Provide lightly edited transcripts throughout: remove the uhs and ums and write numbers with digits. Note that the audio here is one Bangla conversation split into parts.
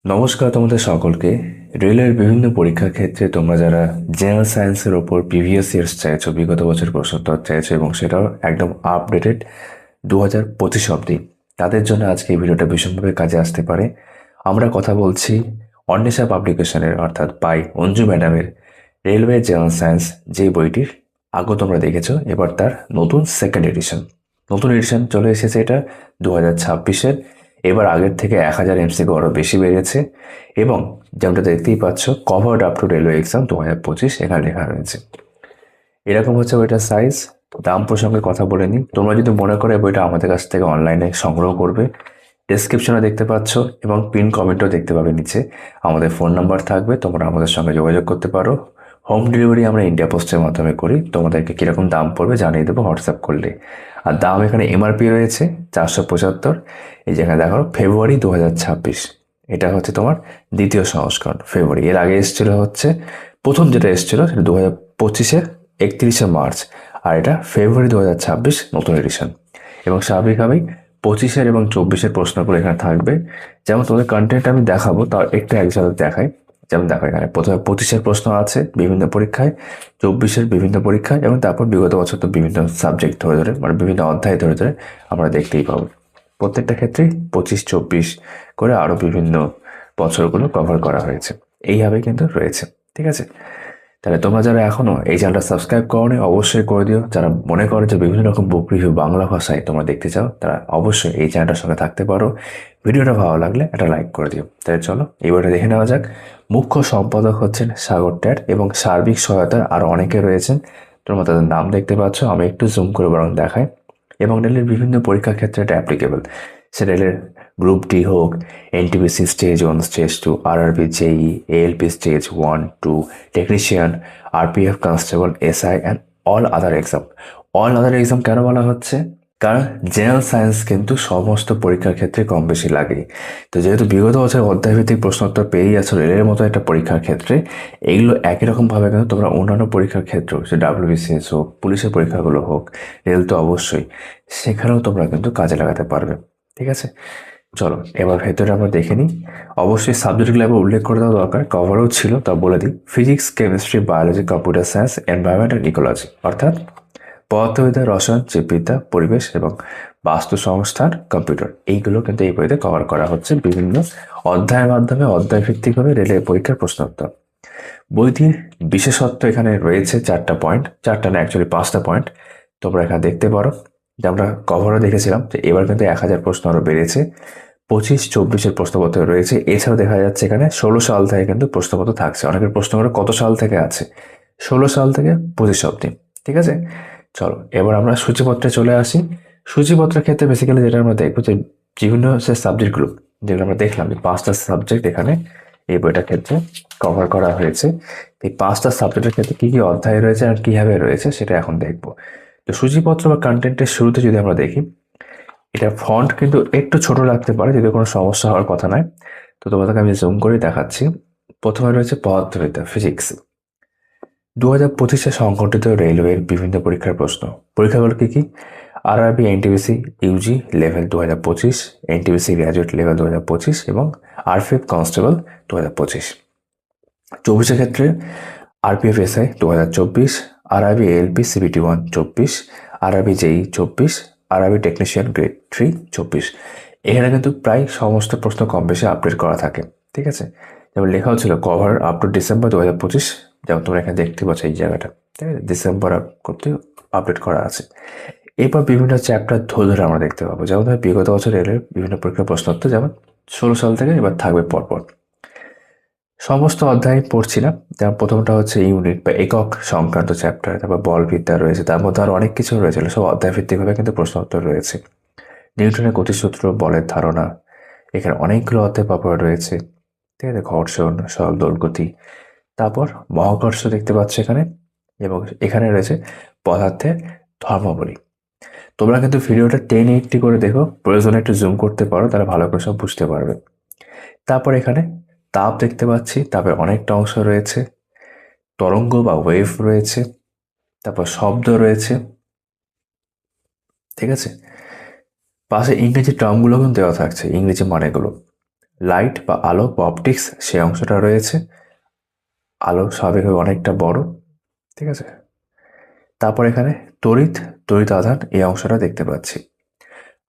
নমস্কার তোমাদের সকলকে। রেলের বিভিন্ন পরীক্ষার ক্ষেত্রে তোমরা যারা জেনারেল সায়েন্সের ওপর প্রিভিয়াস ইয়ার্স চাইছো, বিগত বছর প্রশ্নোত্তর চাইছো এবং সেটাও একদম আপডেটেড 2025 অব্দি, তাদের জন্য আজকে এই ভিডিওটা ভীষণভাবে কাজে আসতে পারে। আমরা কথা বলছি অন্বেষা পাবলিকেশনের অর্থাৎ বাই অঞ্জু ম্যাডামের রেলওয়ে জেনারেল সায়েন্স, যে বইটির আগেও তোমরা দেখেছো, এবার তার নতুন সেকেন্ড এডিশন, নতুন এডিশন চলে এসেছে। এটা 2026-এর। এবার আগের থেকে 1000 এমসিকিউ আরও বেশি বেড়েছে এবং যেমনটা দেখতেই পাচ্ছ, covered up to railway exam 2025 এখানে লেখা রয়েছে। এরকম হচ্ছে বইটার সাইজ। দাম প্রসঙ্গে কথা বলে নিই। তোমরা যদি মনে করে বইটা আমাদের কাছ থেকে অনলাইনে সংগ্রহ করবে, ডেসক্রিপশনে দেখতে পাচ্ছ এবং পিন কমেন্টও দেখতে পাবে নিচে। আমাদের ফোন নাম্বার থাকবে, তোমরা আমাদের সঙ্গে যোগাযোগ করতে পারো। হোম ডেলিভারি আমরা ইন্ডিয়া পোস্টের মাধ্যমে করি। তোমাদেরকে কীরকম দাম পড়বে জানিয়ে দেবো হোয়াটসঅ্যাপ করলে। আর দাম এখানে এমআরপি রয়েছে 475। এই যেখানে দেখো ফেব্রুয়ারি 2026, এটা হচ্ছে তোমার দ্বিতীয় সংস্করণ। ফেব্রুয়ারি এর আগে এসেছিল হচ্ছে, প্রথম যেটা এসেছিল সেটা 2025-এর 31শে মার্চ, আর এটা ফেব্রুয়ারি 2026 নতুন এডিশন। এবং স্বাভাবিকভাবেই 25-এর এবং 24-এর প্রশ্নগুলো এখানে থাকবে। যেমন তোমাদের কন্টেন্ট আমি দেখাবো, তাও একটু এক ঝলক দেখাই। যেমন দেখো, এখানে প্রথমে 25-এর প্রশ্ন আছে বিভিন্ন পরীক্ষায়, 24-এর বিভিন্ন পরীক্ষায়, এবং তারপর বিগত বছর তো বিভিন্ন সাবজেক্ট ধরে ধরে, মানে বিভিন্ন অধ্যায় ধরে ধরে আমরা দেখতেই পাবো। প্রত্যেকটা ক্ষেত্রেই 25-24 করে আরও বিভিন্ন বছরগুলো কভার করা হয়েছে। এইভাবে কিন্তু রয়েছে। ঠিক আছে, তাহলে তোমরা যারা এখনো এই চ্যানেলটা সাবস্ক্রাইব করোনি অবশ্যই করে দিও। যারা মনে করো যে বিভিন্ন রকম বুক রিভিউ বাংলা ভাষায় তোমরা দেখতে চাও, তারা অবশ্যই এই চ্যানেলটার সঙ্গে থাকতে পারো। ভিডিওটা ভালো লাগলে একটা লাইক করে দিও। তাহলে চলো এই বইটা দেখে নেওয়া যাক। মুখ্য সম্পাদক হচ্ছেন সাগর ট্যাট এবং সার্বিক সহায়তায় আরও অনেকে রয়েছেন। তোমরা তাদের নাম দেখতে পাচ্ছ, আমি একটু জুম করে বরং দেখাই। এবং রেলের বিভিন্ন পরীক্ষার ক্ষেত্রে এটা অ্যাপ্লিকেবল। সে রেলের গ্রুপ ডি হোক, NTPC stage 1, stage 2, RRB, JE, ALP stage 1, 2, technician, RPF constable, SI and all other exam. All other exam কেন বলা হচ্ছে? কারণ জেনারেল সায়েন্স কিন্তু সমস্ত পরীক্ষার ক্ষেত্রে কম বেশি লাগে। তো যেহেতু বিগত বছর অধ্যায়ভিত্তিক প্রশ্নোত্তর পেয়েই আছো রেলের মতো একটা পরীক্ষার ক্ষেত্রে, এইগুলো একই রকমভাবে কিন্তু তোমরা অন্যান্য পরীক্ষার ক্ষেত্রেও, সে ডাব্লিউবিসিএস হোক, পুলিশের পরীক্ষাগুলো হোক, রেল তো অবশ্যই, সেখানেও তোমরা কিন্তু কাজে লাগাতে পারবে। ঠিক আছে, চলো এবার ভেতরে আমরা দেখে নিই। অবশ্যই সাবজেক্টগুলো একবার উল্লেখ করে দেওয়া দরকার, কভারও ছিল, তা বলে দিই। Physics, chemistry, biology, computer science, environment and ecology, অর্থাৎ পদার্থবিদ্যা, রসায়ন, জীববিদ্যা, পরিবেশ এবং বাস্তু সংস্থান, কম্পিউটার, এইগুলো কিন্তু এই বইতে কভার করা হচ্ছে বিভিন্ন অধ্যায়ের মাধ্যমে, অধ্যায় ভিত্তিকভাবে রেলের পরীক্ষার প্রশ্নোত্তর। বইটির বিশেষত্ব এখানে রয়েছে 4টা পয়েন্ট, 4টা না অ্যাকচুয়ালি 5টা পয়েন্ট তোমরা এখানে দেখতে পারো। যে আমরা কভারও দেখেছিলাম যে এবার কিন্তু 1000 প্রশ্ন আরও বেড়েছে। 25-24-এর প্রশ্নপত্র রয়েছে। এছাড়াও দেখা যাচ্ছে এখানে 16 সাল থেকে কিন্তু প্রশ্নপত্র থাকছে। অনেকের প্রশ্ন করে কত সাল থেকে আছে, 16 সাল থেকে 25 অব্দি। ঠিক আছে, চলো এবার আমরা সূচিপত্রে চলে আসি। সূচিপত্রের ক্ষেত্রে বেসিক্যালি যেটা আমরা দেখবো যে বিভিন্ন সে সাবজেক্টগুলো, যেগুলো আমরা দেখলাম যে 5টা সাবজেক্ট এখানে এই বইটার ক্ষেত্রে কভার করা হয়েছে। এই 5টা সাবজেক্টের ক্ষেত্রে কী কী অধ্যায় রয়েছে আর কীভাবে রয়েছে সেটা এখন দেখবো। তো সূচিপত্র বা কন্টেন্টের শুরুতে যদি আমরা দেখি, এটা ফন্ট কিন্তু একটু ছোট লাগতে পারে, যদি কোনো সমস্যা হওয়ার কথা নয়। তো তোমাদেরকে আমি জুম করে দেখাচ্ছি। প্রথমে রয়েছে পদার্থবিদ্যা, ফিজিক্স। 2025-এ সংগঠিত রেলওয়ের বিভিন্ন পরীক্ষার প্রশ্ন। পরীক্ষাগুলো কী কী? RRB, NTPC UG level 2025, NTPC graduate level 2025 এবং আরপিএফ কনস্টেবল 2025। 24-এর ক্ষেত্রে RPF SI 2024, RRB ALP CBT 1 24, RRB JE 24, RRB technician grade 3 24। এখানে কিন্তু প্রায় সমস্ত প্রশ্ন কম বেশি আপডেট করা থাকে। ঠিক আছে, যেমন লেখাও ছিল কভার আপ টু ডিসেম্বর 2025, যেমন তোমরা এখানে দেখতে পাচ্ছ এই জায়গাটা। ঠিক আছে, ডিসেম্বর করতে আপডেট করা আছে। এরপর বিভিন্ন চ্যাপ্টার ধরে ধরে আমরা দেখতে পাবো, যেমন ধর বিগত বছর রেলের বিভিন্ন পরীক্ষার প্রশ্নোত্তর, যেমন 16 সাল থেকে এবার থাকবে পরপর। সমস্ত অধ্যায় পড়ছি না, যেমন প্রথমটা হচ্ছে ইউনিট বা একক সংক্রান্ত চ্যাপ্টার, তারপর বলবিদ্যা রয়েছে, তার মধ্যে আরও অনেক কিছু রয়েছে, সব অধ্যায় ভিত্তিকভাবে কিন্তু প্রশ্ন উত্তর রয়েছে। নিউটনের গতিসূত্র, বলের ধারণা, এখানে অনেকগুলো অধ্যায় পাওয়া রয়েছে। ঠিক আছে, ঘর্ষণ, সরল দোলগতি, তারপর মহাকর্ষ দেখতে পাচ্ছ এখানে, এবং এখানে রয়েছে পদার্থের ধর্মাবলী। তোমরা কিন্তু ভিডিওটা 1080 করে দেখো, প্রয়োজনে একটু জুম করতে পারো, তাহলে ভালো করে সব বুঝতে পারবে। তারপর এখানে তাপ দেখতে পাচ্ছি, তাপের অনেকটা অংশ রয়েছে, তরঙ্গ বা ওয়েভ রয়েছে, তারপর শব্দ রয়েছে। ঠিক আছে, পাশে ইংরেজি টার্মগুলো কিন্তু দেওয়া থাকছে, ইংরেজি মানেগুলো। লাইট বা আলো বা অপটিক্স সেই অংশটা রয়েছে। আলো স্বাভাবিকভাবে অনেকটা বড়, ঠিক আছে। তারপর এখানে তড়িৎ, তড়িৎ আধান এই অংশটা দেখতে পাচ্ছি।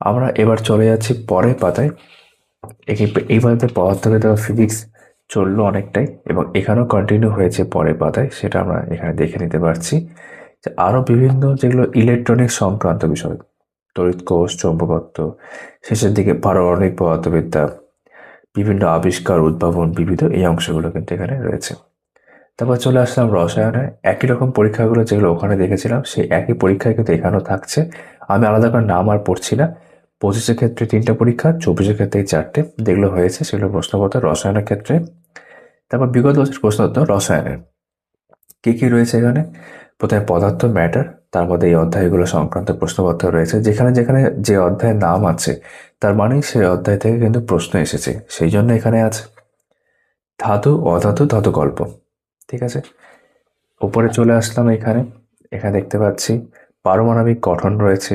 আমরা এবার চলে যাচ্ছি পরের পাতায়। এই পাতাতে পদার্থবিদ্যা বা ফিজিক্স চললো অনেকটাই, এবং এখানেও কন্টিনিউ হয়েছে পরের পাতায়, সেটা আমরা এখানে দেখে নিতে পারছি। যে আরও বিভিন্ন যেগুলো ইলেকট্রনিক্স সংক্রান্ত বিষয়, তড়িৎ কোষ, চৌম্বকত্ব, শেষের দিকে পারমাণবিক পদার্থবিদ্যা, বিভিন্ন আবিষ্কার, উদ্ভাবন, বিবিধ এই অংশগুলো কিন্তু এখানে রয়েছে। তারপর চলে আসলাম রসায়নে। একই রকম পরীক্ষাগুলো যেগুলো ওখানে দেখেছিলাম সেই একই পরীক্ষায় কিন্তু এখানেও থাকছে। আমি আলাদা করে নাম আর পড়ছি না। 25-এর ক্ষেত্রে 3টে পরীক্ষা, 24-এর ক্ষেত্রে 4টে যেগুলো হয়েছে সেগুলো প্রশ্নপত্র রসায়নের ক্ষেত্রে। তারপর বিগত বছর প্রশ্নোত্তর রসায়নের কী কী রয়েছে এখানে। প্রথমে পদার্থ, ম্যাটার, তার মধ্যে এই অধ্যায়গুলো সংক্রান্ত প্রশ্নপত্র রয়েছে। যেখানে যেখানে যে অধ্যায়ের নাম আছে তার মানেই সেই অধ্যায় থেকে কিন্তু প্রশ্ন এসেছে, সেই জন্য এখানে আছে। ধাতু, অধাতু, ধাতুকল্প, ঠিক আছে। উপরে চলে আসলাম এখানে। এখানে দেখতে পাচ্ছি পারমাণবিক গঠন রয়েছে,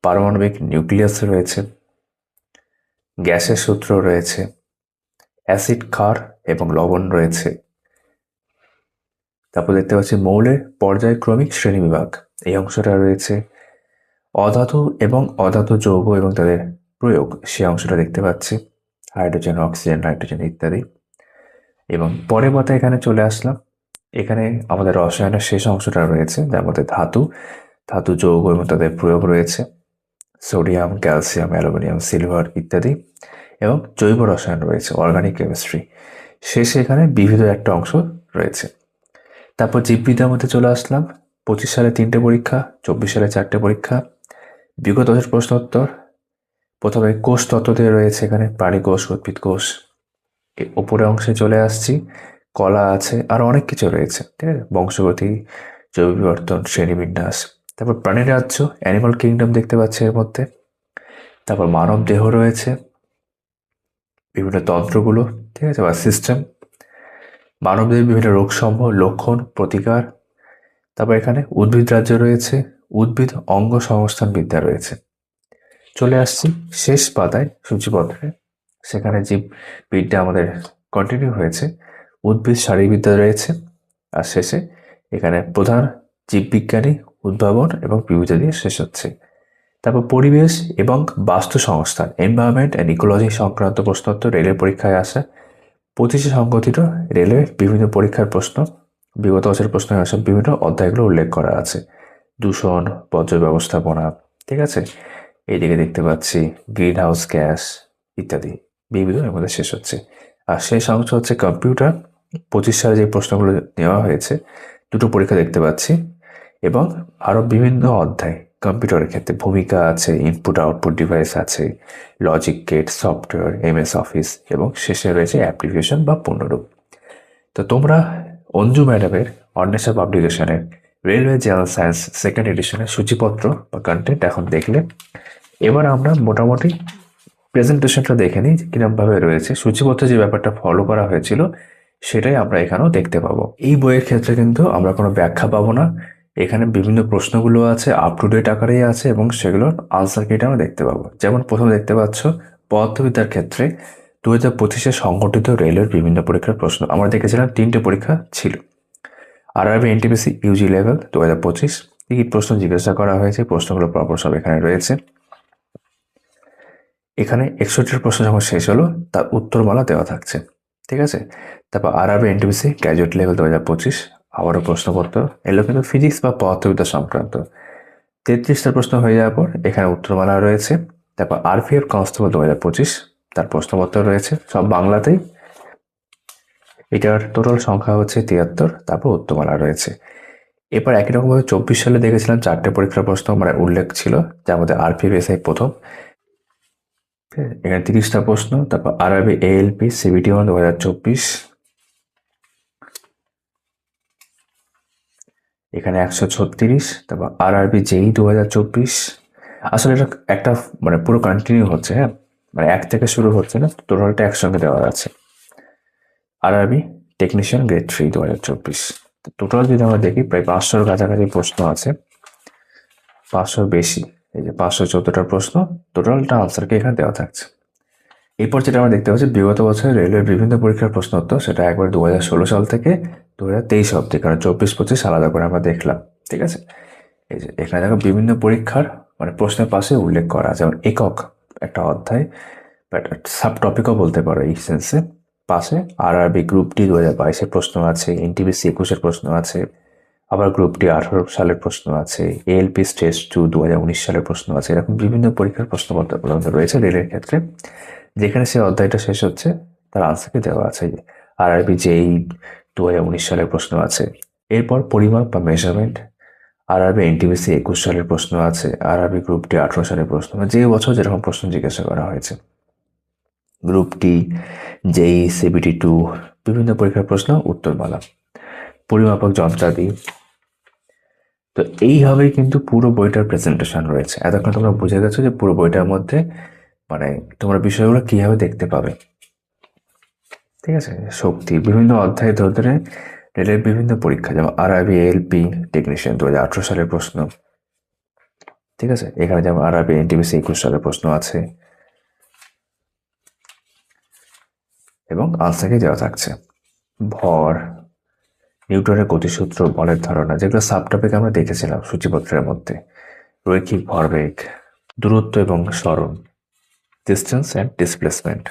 পারমাণবিক নিউক্লিয়াস রয়েছে, গ্যাসের সূত্র রয়েছে, অ্যাসিড, ক্ষার এবং লবণ রয়েছে। তারপর দেখতে পাচ্ছি মৌলের পর্যায়ক্রমিক শ্রেণীবিভাগ, এই অংশটা রয়েছে। অধাতু এবং অধাতু যৌগ এবং তাদের প্রয়োগ, সে অংশটা দেখতে পাচ্ছি। হাইড্রোজেন, অক্সিজেন, নাইট্রোজেন ইত্যাদি। এবং পরের পাতায় এখানে চলে আসলাম। এখানে আমাদের রসায়নের শেষ অংশটা রয়েছে, যার মধ্যে ধাতু, ধাতু যৌগ এবং তাদের প্রয়োগ রয়েছে। সোডিয়াম, ক্যালসিয়াম, অ্যালুমিনিয়াম, সিলভার ইত্যাদি। এবং জৈব রসায়ন রয়েছে, অর্গানিক কেমিস্ট্রি। শেষে এখানে বিবিধ একটা অংশ রয়েছে। তারপর জীববিদ্যার মধ্যে চলে আসলাম। 25 সালে 3টে পরীক্ষা, 24 সালে 4টে পরীক্ষা। বিগত বছর প্রশ্নোত্তর প্রথমে কোষ তত্ত্ব দিয়ে রয়েছে এখানে, প্রাণী কোষ, উদ্ভিদ কোষ। ওপরে অংশে চলে আসছি, কলা আছে, আর অনেক কিছু রয়েছে, ঠিক আছে। বংশগতি, জৈব বিবর্তন, শ্রেণীবিন্যাস। তারপর প্রাণী রাজ্য, অ্যানিমাল কিংডম দেখতে পাচ্ছি এর মধ্যে। তারপর মানব দেহ রয়েছে, বিভিন্ন তন্ত্রগুলো, ঠিক আছে, বা সিস্টেম। মানবদেহের বিভিন্ন রোগসমূহ, লক্ষণ, প্রতিকার। তারপর এখানে উদ্ভিদ রাজ্য রয়েছে, উদ্ভিদ অঙ্গ সংস্থান বিদ্যা রয়েছে। চলে আসছি শেষ পাতায় সূচিপত্রে, সেখানে জীববিদ্যা আমাদের কন্টিনিউ হয়েছে। উদ্ভিদ শারীরবিদ্যা রয়েছে, আর শেষে এখানে প্রধান জীববিজ্ঞানী, উদ্ভাবন এবং বিবিধ দিয়ে শেষ হচ্ছে। তারপর পরিবেশ এবং বাস্তু সংস্থান, এনভায়রনমেন্ট অ্যান্ড ইকোলজি সংক্রান্ত প্রশ্নোত্তর রেলের পরীক্ষায় আসে। 25-এ সংগঠিত রেলের বিভিন্ন পরীক্ষার প্রশ্ন, বিগত বছরের প্রশ্নে আসা বিভিন্ন অধ্যায়গুলো উল্লেখ করা আছে। দূষণ, বর্জ্য ব্যবস্থাপনা, ঠিক আছে। এইদিকে দেখতে পাচ্ছি গ্রিন হাউস গ্যাস ইত্যাদি বিবিধ এর মধ্যে শেষ হচ্ছে। আর শেষ অংশ হচ্ছে কম্পিউটার। 25 সালে যে প্রশ্নগুলো নেওয়া হয়েছে, 2টো পরীক্ষা দেখতে পাচ্ছি, এবং আরও বিভিন্ন অধ্যায় কম্পিউটারের ক্ষেত্রে ভূমিকা আছে, ইনপুট আউটপুট ডিভাইস আছে, logic gate, software, MS office, এবং শেষে রয়েছে অ্যাপ্লিকেশন বা পূর্ণরূপ। তো তোমরা অঞ্জু ম্যাডামের অন্বেষা পাবলিকেশনের রেলওয়ে জেনারেল সায়েন্স সেকেন্ড এডিশনের সূচিপত্র বা কন্টেন্ট এখন দেখলে। এবার আমরা মোটামুটি প্রেজেন্টেশনটা দেখে নিই কিরমভাবে রয়েছে। সূচিপত্রে যে ব্যাপারটা ফলো করা হয়েছিল সেটাই আমরা এখানেও দেখতে পাবো। এই বইয়ের ক্ষেত্রে কিন্তু আমরা কোনো ব্যাখ্যা পাবো না। এখানে বিভিন্ন প্রশ্নগুলো আছে, আপ টু ডেট আকারেই আছে, এবং সেগুলোর আনসার কিটা আমরা দেখতে পাবো। যেমন প্রথমে দেখতে পাচ্ছ পদার্থবিদ্যার ক্ষেত্রে 2025-এ সংগঠিত রেলের বিভিন্ন পরীক্ষার প্রশ্ন। আমরা দেখেছিলাম 3টে পরীক্ষা ছিল। আরআরবি, এনটিপিসি, ইউজি লেভেল 2025 কি কি প্রশ্ন জিজ্ঞাসা করা হয়েছে, প্রশ্নগুলো পরপর সব এখানে রয়েছে। এখানে 61 প্রশ্ন যখন শেষ হলো তার উত্তরমালা দেওয়া থাকছে, ঠিক আছে। তারপর আরআরবি, এনটিপিসি গ্র্যাজুয়েট লেভেল 2025 আবারও প্রশ্নপত্র এলো, কিন্তু ফিজিক্স বা পদার্থবিদ্যা সংক্রান্ত। 33টা প্রশ্ন হয়ে যাওয়ার পর এখানে উত্তরমালা রয়েছে। তারপর আরপিএফ কনস্টেবল 2025 তার প্রশ্নপত্র রয়েছে, সব বাংলাতেই। এটার টোটাল সংখ্যা হচ্ছে 73, তারপর উত্তরমালা রয়েছে। এরপর একই রকমভাবে 24 সালে দেখেছিলাম 4টে পরীক্ষার প্রশ্ন মানে উল্লেখ ছিল, যার মধ্যে আরপিএফ এসআই প্রথম, এখানে 30টা প্রশ্ন। তারপর আরআরবি, এএলপি, সিবিটি 2024 এখানে 136। তারপর আরআরবি জেই 2024। আসলে এটা একটা মানে পুরো কন্টিনিউ হচ্ছে, হ্যাঁ, মানে 1 থেকে শুরু হচ্ছে না, টোটালটা একসঙ্গে দেওয়া আছে। RRB technician grade 3 2024। টোটাল যদি আমরা দেখি প্রায় 500-র কাছাকাছি প্রশ্ন আছে, 500 বেশি। এই যে 514টা প্রশ্ন, টোটালটা আনসারকে এখানে দেওয়া থাকছে। এরপর যেটা আমরা দেখতে পাচ্ছি বিগত বছরে রেলওয়ের বিভিন্ন পরীক্ষার প্রশ্ন উত্তর, সেটা একবার 2016 সাল থেকে 2023 অব্দি, কারণ 24-25 আলাদা করে আমরা দেখলাম। ঠিক আছে, এই যে এখানে দেখো বিভিন্ন পরীক্ষার মানে প্রশ্নের পাশে উল্লেখ করা, যেমন একক একটা অধ্যায় বা সাব টপিকও বলতে পারো এই সেন্সে, পাশে আরআরবি গ্রুপ ডি 2022-এর প্রশ্ন আছে, এনটিপিসি 21-এর প্রশ্ন আছে, আবার গ্রুপ ডি 18 সালের প্রশ্ন আছে, এএলপি স্টেজ 2 2019 সালের প্রশ্ন আছে। এরকম বিভিন্ন পরীক্ষার প্রশ্নপত্র পর্যন্ত রয়েছে রেলের ক্ষেত্রে, যেখানে সে অধ্যায়টা শেষ হচ্ছে তার আনসারকে দেওয়া আছে। আরআরবি জেই 2019 সালের প্রশ্ন আছে। এরপর পরিমাপ বা মেজারমেন্ট, আরআরবি এনটিপিসি 21 সালের প্রশ্ন আছে, আরআরবি গ্রুপ ডি 18 সালের প্রশ্ন, যে বছর যেরকম প্রশ্ন জিজ্ঞাসা করা হয়েছে। গ্রুপ ডি, জেই, সিবিটি 2 বিভিন্ন পরীক্ষার প্রশ্ন উত্তরমালা, পরিমাপক যন্ত্রাদি। তো এইভাবেই কিন্তু পুরো বইটার প্রেজেন্টেশন রয়েছে। এতক্ষণ তোমরা বুঝে গেছো যে পুরো বইটার মধ্যে মানে তোমরা বিষয়গুলো কিভাবে দেখতে পাবে। ঠিক আছে, শক্তি বিভিন্ন অধ্যায় ধরে ধরে রেলের বিভিন্ন পরীক্ষা, যেমন আরআরবি এএলপি টেকনিশিয়ান 2018 সালের প্রশ্ন। ঠিক আছে, এখানে যেমন আরআরবি এনটিপিসি 21 সালের প্রশ্ন আছে এবং আনসারকে দেওয়া থাকছে। ভর, নিউটনের গতিসূত্র, বলের ধারণা, যেগুলো সাবটপিক আমরা দেখেছিলাম সূচিপত্রের মধ্যে, রৈখিক ভরবেগ, দূরত্ব এবং সরণ, ডিস্টেন্স অ্যান্ড ডিসপ্লেসমেন্ট।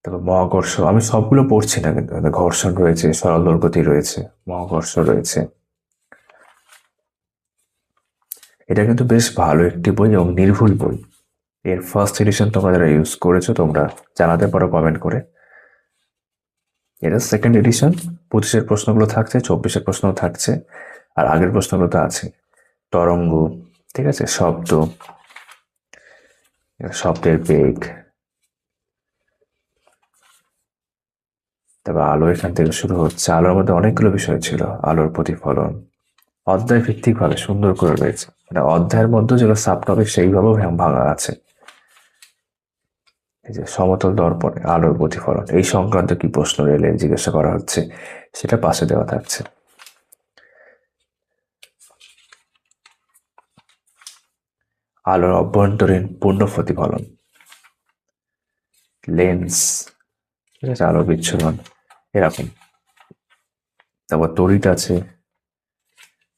তারপর মহাকর্ষ, আমি সবগুলো পড়ছি না কিন্তু, ঘর্ষণ রয়েছে, সরল দৈর্ঘ্যতি রয়েছে, মহাকর্ষ রয়েছে। এটা কিন্তু বেশ ভালো একটি বই এবং নির্ভুল বই। এর ফার্স্ট এডিশন তোমরা যারা ইউজ করেছো তোমরা জানাতে পারো কমেন্ট করে। এটা সেকেন্ড এডিশন, 25-এর প্রশ্নগুলো থাকছে, 24-এর প্রশ্নও থাকছে, আর আগের প্রশ্নগুলো তো আছে। তরঙ্গ, ঠিক আছে, শব্দ, শব্দের বেগ, তারপর আলো এখান থেকে শুরু হচ্ছে। আলোর মধ্যে অনেকগুলো বিষয় ছিল, আলোর প্রতিফলন, অধ্যায় ভিত্তিক ভাবে সুন্দর করে রয়েছে, মানে অধ্যায়ের মধ্যে যেগুলো সাব টপিক সেইভাবেও ভাঙা আছে। এই যে সমতল দর্পণে আলোর প্রতিফলন, এই সংক্রান্ত কি প্রশ্ন রেলে জিজ্ঞাসা করা হচ্ছে সেটা পাশে দেওয়া থাকছে। আলোর অভ্যন্তরীণ পূর্ণ প্রতিফলন, লেন্স, ঠিক আছে, আলোর বিচ্ছুরণ, এরকম। তারপর তড়িৎ আছে,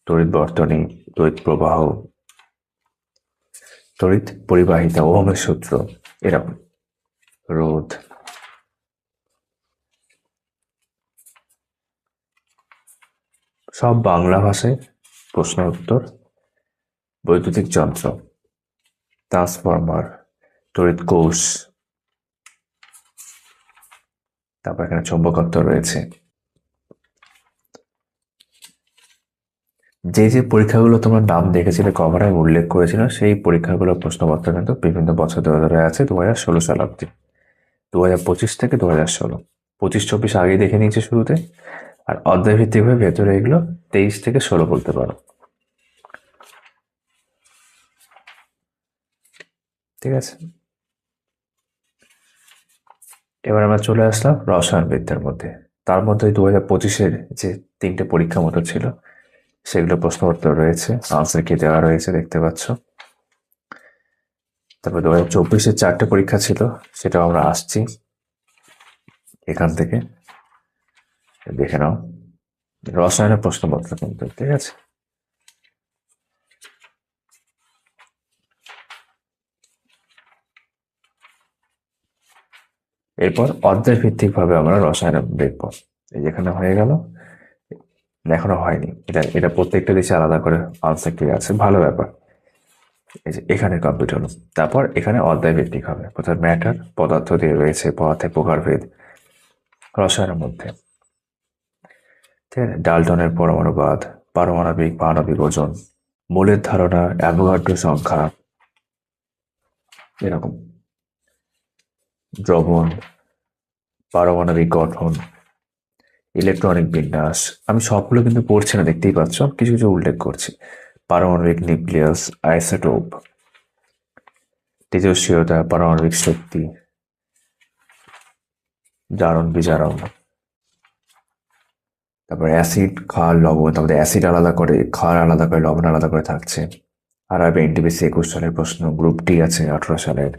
তড়িৎ বর্তনী, তড়িৎ প্রবাহ, তড়িৎ পরিবাহিতা, ওহমের সূত্র, এরকম, রোধ। সব বাংলা ভাষায় প্রশ্ন উত্তর। বৈদ্যুতিক যন্ত্র, ট্রান্সফরমার, তড়িৎ কোষ, তারপর এখানে চৌম্বকত্ব রয়েছে। যে যে পরীক্ষাগুলো তোমার নাম দেখেছিলে কভারে উল্লেখ করেছিল, সেই পরীক্ষাগুলোর প্রশ্নপত্র কিন্তু বিভিন্ন বছর ধরে ধরে আছে 2016 সাল অব্দি, 2025 থেকে 2016। 25-24 আগেই দেখে নিয়েছে শুরুতে, আর অধ্যায় ভিত্তিক ভাবে ভেতরে এগুলো 23 থেকে 16 বলতে পারো। ঠিক আছে, এবার আমরা চলে আসলাম রসায়নবিদ্যার মধ্যে। তার মধ্যে 2025-এর যে 3টে পরীক্ষা মতো ছিল সেগুলো প্রশ্নপত্র রয়েছে, আনসার কি দেওয়া রয়েছে দেখতে পাচ্ছ। তারপর 2024-এর 4টে পরীক্ষা ছিল, সেটাও আমরা আসছি এখান থেকে দেখে নাও। রসায়নের প্রশ্নপত্র কিন্তু, ঠিক আছে। এরপর অধ্যায় ভিত্তিক ভাবে আমরা রসায়ন দেখবো। এই যেখানে হয়ে গেল, এখনো হয়নি, এটা এটা প্রত্যেকটা দেশে আলাদা করে আনসার কি আছে, ভালো ব্যাপার। এই যে এখানে কমপ্লিট হলো। তারপর এখানে অধ্যায় ভিত্তিক হবে, অর্থাৎ ম্যাটার, পদার্থ দিয়ে রয়েছে, পদার্থের প্রকারভেদ রসায়নের মধ্যে। ঠিক আছে, ডাল্টনের পরমাণুবাদ, পারমাণবিক আণবিক ওজন, মূলের ধারণা, অ্যাভোগাড্রো সংখ্যা, এরকম, দ্রবণ, পারমাণবিক গঠন, ইলেকট্রনিক বিন্যাস। আমি সবগুলো কিন্তু পড়ছি না, দেখতেই পাচ্ছ, কিছু কিছু উল্লেখ করছি। পারমাণবিক নিউক্লিয়াস, আইসোটোপ, তেজস্ক্রিয়তা, পারমাণবিক শক্তি, জারণ বিজারণ, তারপর অ্যাসিড, ক্ষার, লবণ, তারপরে অ্যাসিড আলাদা করে, ক্ষার আলাদা করে, লবণ আলাদা করে থাকছে। আর এনটিপিসি 21 সালের প্রশ্ন, গ্রুপ ডি আছে 18 সালের।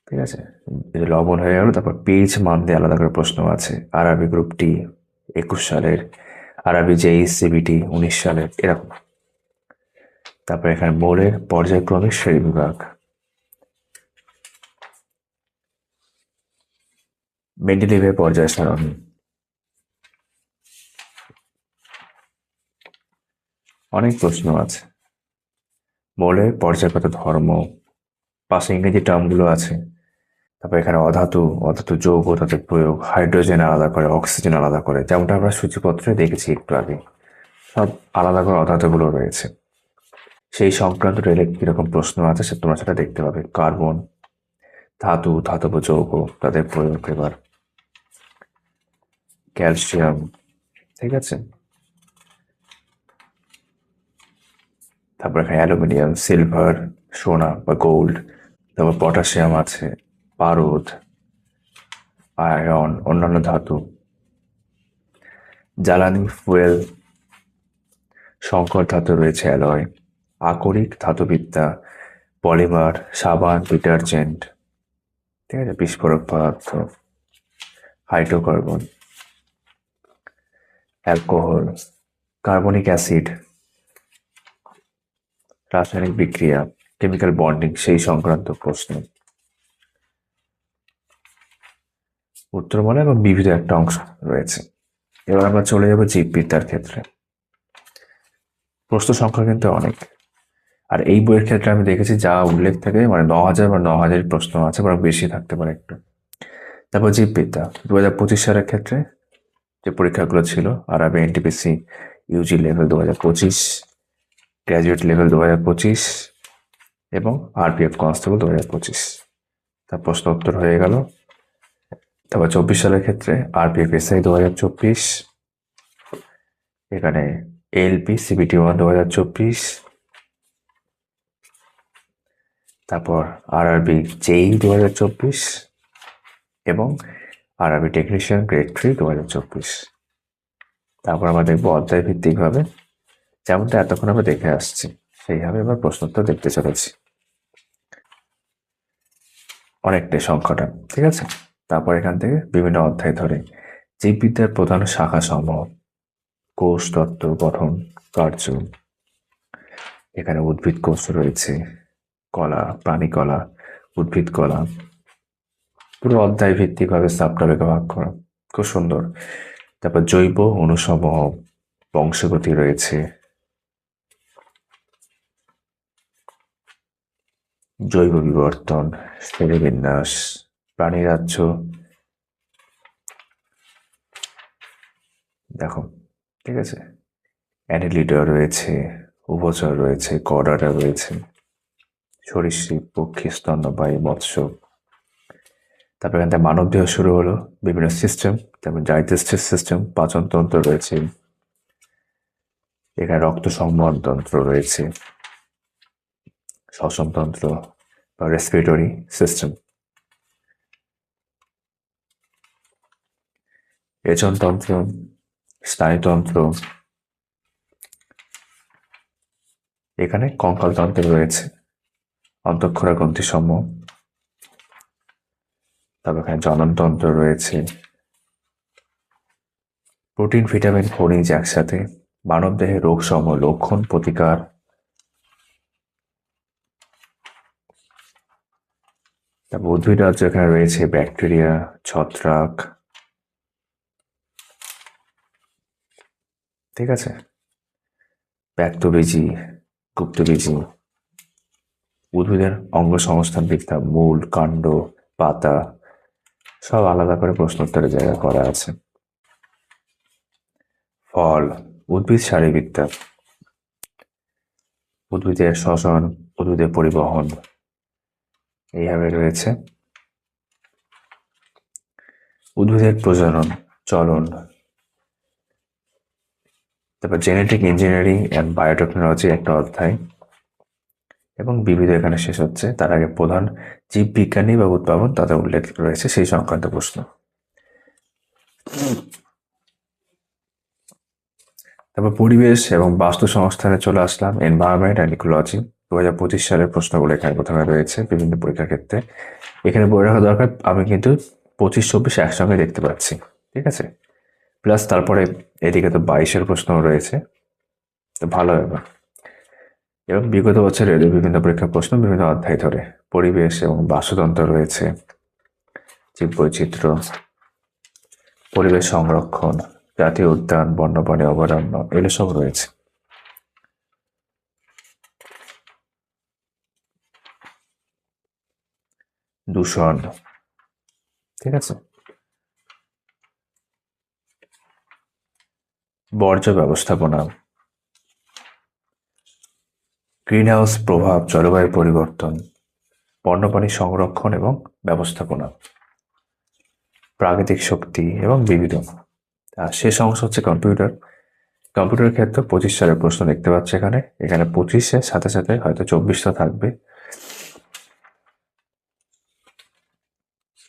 ঠিক আছে, এই যে লবণ হয়ে গেল। তারপর পেজ মান দিয়ে আলাদা করে প্রশ্ন আছে। আরআরবি গ্রুপ ডি 21 সালের, আরআরবি জেই সিবিটি 19 সালের, এরকম। তারপর এখানে মৌলের পর্যায়ক্রমিক শ্রেণীবিভাগ, মেন্ডেলিভের পর্যায় সারণী, অনেক প্রশ্ন আছে। মৌলের পর্যায়গত ধর্ম, পাশে ইংরেজি টার্মগুলো আছে। তারপর এখানে অধাতু, অধাতু যৌগ, তাদের প্রয়োগ, হাইড্রোজেন আলাদা করে, অক্সিজেন আলাদা করে, যেমনটা আমরা সূচিপত্রে দেখেছি একটু আগে। সব আলাদা করে অধাতুগুলো রয়েছে। সেই সংক্রান্ত রিলেটেড কিরকম প্রশ্ন আছে সে তোমরা সেটা দেখতে পাবে। কার্বন, ধাতু, ধাতব যৌগ, তাদের প্রয়োগ। এবার ক্যালসিয়াম, ঠিক আছে। তারপর এখানে অ্যালুমিনিয়াম, সিলভার, সোনা বা গোল্ড। তারপর পটাশিয়াম আছে, পারদ, আয়রন, অন্যান্য ধাতু, জ্বালানি, ফুয়েল, সংকর ধাতু রয়েছে, অ্যালয়, আকরিক, ধাতুবিদ্যা, পলিমার, সাবান, ডিটারজেন্ট, ঠিক আছে, বিস্ফোরক পদার্থ, হাইড্রোকার্বন, অ্যালকোহল, কার্বনিক অ্যাসিড, রাসায়নিক বিক্রিয়া, কেমিক্যাল বন্ডিং, সেই সংক্রান্ত প্রশ্ন। উত্তরমালা এবং বিবিধ একটা অংশ রয়েছে। এবার আমরা চলে যাবো জীববিদ্যার ক্ষেত্রে। প্রশ্ন সংখ্যা কিন্তু অনেক। আর এই বইয়ের ক্ষেত্রে আমি দেখেছি যা উল্লেখ থাকে মানে 9,000 বা 9,000 প্রশ্ন আছে, বরং বেশি থাকতে পারে একটু। তারপর জীববিদ্যা 2025 সালের ক্ষেত্রে যে পরীক্ষাগুলো ছিল, RRB NTPC UG level 2025, graduate level 2025 এবং আরপিএফ কনস্টেবল 2025, তার প্রশ্ন উত্তর হয়ে গেল। তারপর 24 সালের ক্ষেত্রে আরপিএফ এসআই 2024, এখানে এলপি সিবিটি 1 2024, তারপর আরআরবি জেই 2024 এবং আরআরবি টেকনিশিয়ান গ্রেড 3 2024। তারপর আমরা দেখবো অধ্যায় ভিত্তিকভাবে, যেমনটা এতক্ষণ আমরা দেখে আসছি সেইভাবে এবার প্রশ্নোত্তর দেখতে চলেছি। অনেকটাই সংখ্যাটা, ঠিক আছে। তারপর এখান থেকে বিভিন্ন অধ্যায় ধরে জীববিদ্যার প্রধান শাখা সমূহ, কোষ তত্ত্ব, গঠন, কার্য, এখানে উদ্ভিদ কোষ রয়েছে, কলা, প্রাণী কলা, উদ্ভিদ কলা, পুরো অধ্যায় ভিত্তিক ভাবে সাবটপিকে ভাগ করা, খুব সুন্দর। তারপর জৈব অণুসমূহ, বংশগতি রয়েছে, জৈব বিবর্তন, শ্রেণীবিন্যাস, প্রাণীরাজ্য, দেখো, ঠিক আছে। অ্যানিলিডা রয়েছে, উভচর রয়েছে, কর্ডাটা রয়েছে, সরীসৃপ, পক্ষী, স্তন্যপায়ী, মৎস্য। তারপর এখান থেকে মানব দেহ শুরু হলো, বিভিন্ন সিস্টেম, যেমন ডাইজেস্টিভ সিস্টেম, পাচনতন্ত্র রয়েছে, এখানে রক্ত সংবহন তন্ত্র রয়েছে, শ্বসনতন্ত্র বা রেসপিরেটরি সিস্টেম, রেচনতন্ত্র, স্নায়ুতন্ত্র, এখানে কঙ্কালতন্ত্র রয়েছে, অন্তঃক্ষরা গ্রন্থিসমূহ, তারপর এখানে জননতন্ত্র রয়েছে, প্রোটিন, ভিটামিন, খনিজ একসাথে, মানবদেহে রোগসমূহ, লক্ষণ, প্রতিকার, তারপর উদ্ভিদ রাজ্য এখানে রয়েছে, ব্যাকটেরিয়া, ছত্রাক, ঠিক আছে, ব্যক্তবীজি, গুপ্তবীজি, উদ্ভিদের অঙ্গ সংস্থান বিদ্যা, মূল, কাণ্ড, পাতা, সব আলাদা করে প্রশ্নোত্তরের জায়গা করা আছে। ফল, উদ্ভিদ শারীরবিদ্যা, উদ্ভিদের শ্বসন, উদ্ভিদের পরিবহন, এইভাবে রয়েছে। উদ্ভিদের প্রজনন, চলন, তারপর জেনেটিক ইঞ্জিনিয়ারিং অ্যান্ড বায়োটেকনোলজি একটা অধ্যায়, এবং বিবিধ এখানে শেষ হচ্ছে। তার আগে প্রধান জীববিজ্ঞানী বা উদ্ভাবন তাদের উল্লেখ রয়েছে, সেই সংক্রান্ত প্রশ্ন। তারপর পরিবেশ এবং বাস্তু সংস্থানে চলে আসলাম, এনভায়রনমেন্ট অ্যান্ড ইকোলজি 2025 সালের প্রশ্নগুলো এখানে প্রথমে রয়েছে বিভিন্ন পরীক্ষার ক্ষেত্রে। এখানে বলে রাখা দরকার, আমি কিন্তু 25-24 একসঙ্গে দেখতে পাচ্ছি, ঠিক আছে। প্লাস তারপরে এদিকে তো 22-এর প্রশ্ন রয়েছে, তো ভালো ব্যাপার। এবং বিগত বছরের রেলের বিভিন্ন পরীক্ষার প্রশ্ন বিভিন্ন অধ্যায় ধরে, পরিবেশ এবং বাস্তুতন্ত্র রয়েছে, জীববৈচিত্র্য, পরিবেশ সংরক্ষণ, জাতীয় উদ্যান, বন্যপ্রাণী অভয়ারণ্য, এগুলো সব রয়েছে। দূষণ, ঠিক আছে, বর্জ্য ব্যবস্থাপনা, গ্রিন হাউস প্রভাব, জলবায়ু পরিবর্তন, বন্যপ্রাণী সংরক্ষণ এবং ব্যবস্থাপনা, প্রাকৃতিক শক্তি এবং বিবিধ। আর শেষ অংশ হচ্ছে কম্পিউটার। কম্পিউটারের ক্ষেত্রে 25 সালের প্রশ্ন দেখতে পাচ্ছি এখানে। এখানে 25-এর সাথে সাথে হয়তো 24টা থাকবে,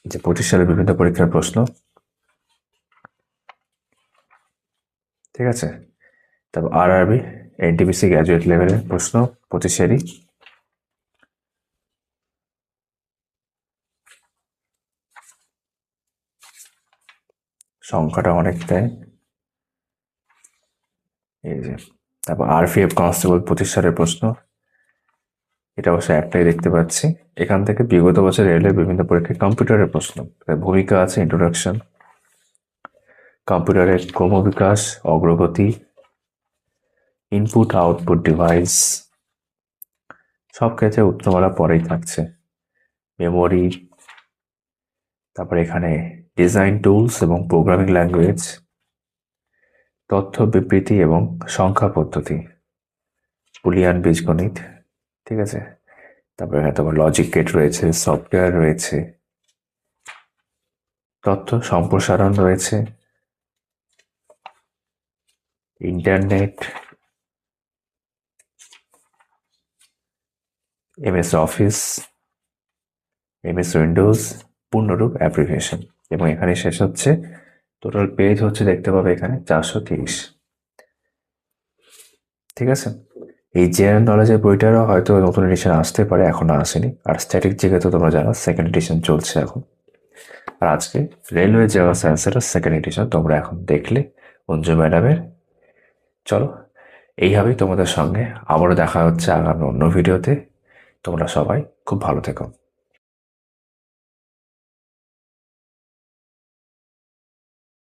যে 25 সালের বিভিন্ন পরীক্ষার প্রশ্ন, ঠিক আছে। তারপর আরআরবি, এনটিপিসি গ্র্যাজুয়েট লেভেলের প্রশ্ন 25-এরই। সংখ্যাটা অনেকটাই, এই যে। তারপর আরপিএফ কনস্টেবল 25 সালের প্রশ্ন, এটা অবশ্য একটাই দেখতে পাচ্ছি। এখান থেকে বিগত বছর রেলের বিভিন্ন পরীক্ষায় কম্পিউটারের প্রশ্ন, ভূমিকা আছে, ইন্ট্রোডাকশন, কম্পিউটারের ক্রমবিকাশ, অগ্রগতি, ইনপুট আউটপুট ডিভাইস, সব ক্ষেত্রে উত্তরমালা পরেই থাকছে, মেমোরি, তারপর এখানে ডিজাইন টুলস এবং প্রোগ্রামিং ল্যাঙ্গুয়েজ, তথ্য বিবৃতি এবং সংখ্যা পদ্ধতি, বুলিয়ান বীজগণিত, ঠিক আছে। তারপরে এখানে তোমার লজিক গেট রয়েছে, সফটওয়্যার রয়েছে, তথ্য সম্প্রসারণ রয়েছে, internet, MS office, MS windows, পূর্ণরূপ অ্যাপ্লিকেশন। এবং এখানে শেষ হচ্ছে, টোটাল পেজ হচ্ছে দেখতে পাবে এখানে 430, ঠিক আছে। এই জেনারেল নলেজের বইটারও হয়তো নতুন এডিশন আসতে পারে, এখনো আসেনি। আর স্ট্যাটিক জিকে তো তোমরা জানো সেকেন্ড এডিশন চলছে এখন। আর আজকে রেলওয়ে জেনারেল সায়েন্সের সেকেন্ড এডিশন তোমরা এখন দেখলে অঞ্জু ম্যাডামের। চলো, এইভাবেই তোমাদের সঙ্গে আবারও দেখা হচ্ছে আগামী অন্য ভিডিওতে। তোমরা সবাই খুব ভালো থেকো।